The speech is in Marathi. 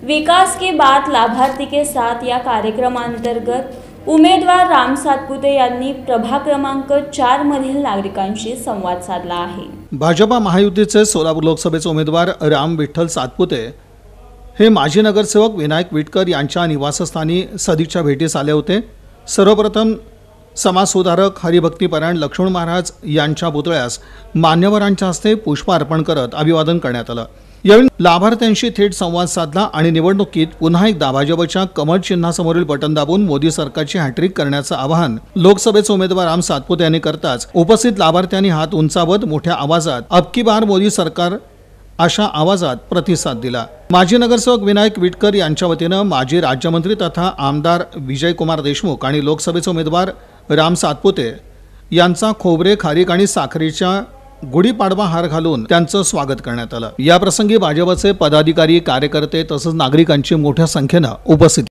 विकास की बात लाभार्थी के साथ या कार्यक्रमांतर्गत उमेदवार राम सातपुते यांनी प्रभाग क्रमांक 4 मधील नागरिकांशी संवाद साधला आहे। भाजपा महायुतीचे सोलापूर लोकसभेचे उमेदवार राम विठ्ठल सातपुते हे माजी नगरसेवक विनायक विटकर यांच्या निवासस्थानी सदिच्छा भेटीस आले होते। सर्वप्रथम समाजसुधारक हरिभक्तीपरायण लक्ष्मण महाराज यांच्या पुतळ्यास मान्यवरांच्या हस्ते पुष्प अर्पण करत अभिवादन करण्यात आलं। यावेळी लाभार्थ्यांशी थेट संवाद साधला आणि निवडणुकीत पुन्हा एकदा भाजपच्या कमळ चिन्हासमोरील बटन दाबून मोदी सरकारची हॅट्रिक करण्याचं आवाहन लोकसभेचे उमेदवार राम सातपुते यांनी करताच उपस्थित लाभार्थ्यांनी हात उंचावत मोठ्या आवाजात अब की बार मोदी सरकार अशा आवाजात प्रतिसाद दिला। माजी नगरसेवक विनायक विटकर यांच्या वतीनं माजी राज्यमंत्री तथा आमदार विजयकुमार देशमुख आणि लोकसभेचे उमेदवार राम सातपुते यांचा खोबरे खारीक आणि साखरेच्या गुढीपाडवा हार घालून त्यांचं स्वागत करण्यात आलं। या प्रसंगी भाजपचे पदाधिकारी कार्यकर्ते तसंच नागरिकांची मोठ्या संख्येने उपस्थिती